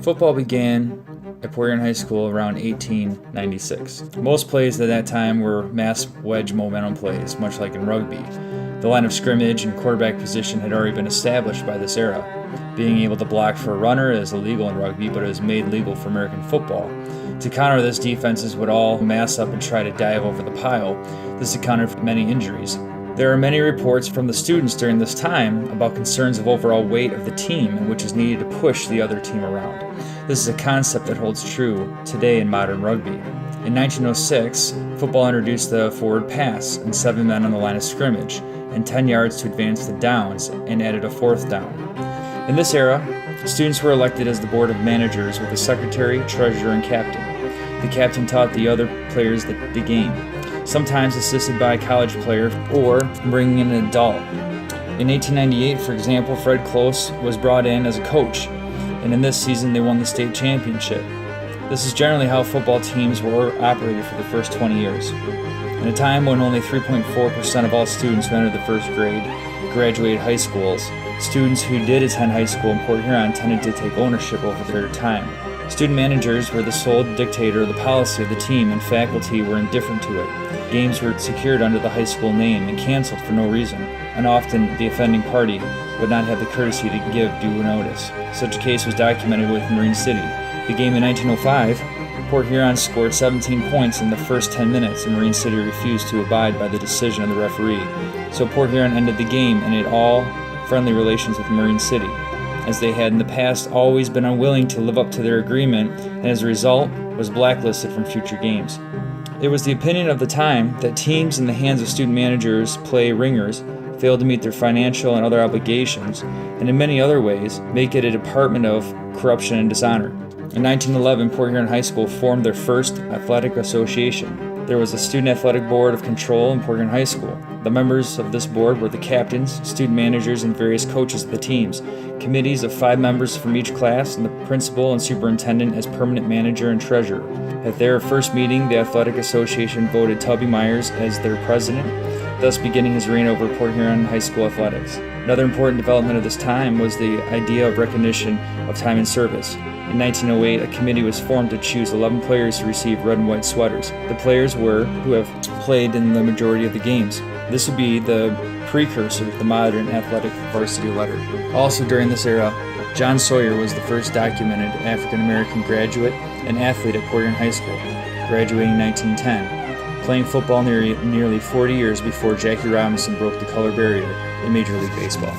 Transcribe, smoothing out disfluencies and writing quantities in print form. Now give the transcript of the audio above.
Football began at Port Huron High School around 1896. Most plays at that time were mass wedge momentum plays, much like in rugby. The line of scrimmage and quarterback position had already been established by this era. Being able to block for a runner is illegal in rugby, but it was made legal for American football. To counter this, defenses would all mass up and try to dive over the pile. This accounted for many injuries. There are many reports from the students during this time about concerns of overall weight of the team and which is needed to push the other team around. This is a concept that holds true today in modern rugby. In 1906, football introduced the forward pass and 7 men on the line of scrimmage and 10 yards to advance the downs and added a 4th down. In this era, students were elected as the board of managers with a secretary, treasurer, and captain. The captain taught the other players the game, sometimes assisted by a college player or bringing in an adult. In 1898, for example, Fred Close was brought in as a coach, and in this season they won the state championship. This is generally how football teams were operated for the first 20 years. In a time when only 3.4% of all students who entered the first grade graduated high schools, students who did attend high school in Port Huron tended to take ownership over their time. Student managers were the sole dictator of the policy of the team, and faculty were indifferent to it. Games were secured under the high school name and canceled for no reason, and often the offending party would not have the courtesy to give due notice. Such a case was documented with Marine City. The game in 1905, Port Huron scored 17 points in the first 10 minutes, and Marine City refused to abide by the decision of the referee. So Port Huron ended the game and had all friendly relations with Marine City, as they had in the past always been unwilling to live up to their agreement, and as a result was blacklisted from future games. It was the opinion of the time that teams in the hands of student managers, play ringers, failed to meet their financial and other obligations, and in many other ways make it a department of corruption and dishonor. In 1911, Port Huron High School formed their first athletic association. There was a student athletic board of control in Port Huron High School. The members of this board were the captains, student managers, and various coaches of the teams, committees of 5 members from each class, and the principal and superintendent as permanent manager and treasurer. At their first meeting, the Athletic Association voted Tubby Myers as their president, thus beginning his reign over Port Huron High School athletics. Another important development of this time was the idea of recognition of time in service. In 1908, a committee was formed to choose 11 players to receive red and white sweaters. The players were who have played in the majority of the games. This would be the precursor to the modern athletic varsity letter. Also during this era, John Sawyer was the first documented African-American graduate and athlete at Port Huron High School, graduating in 1910, playing football nearly 40 years before Jackie Robinson broke the color barrier in Major League Baseball.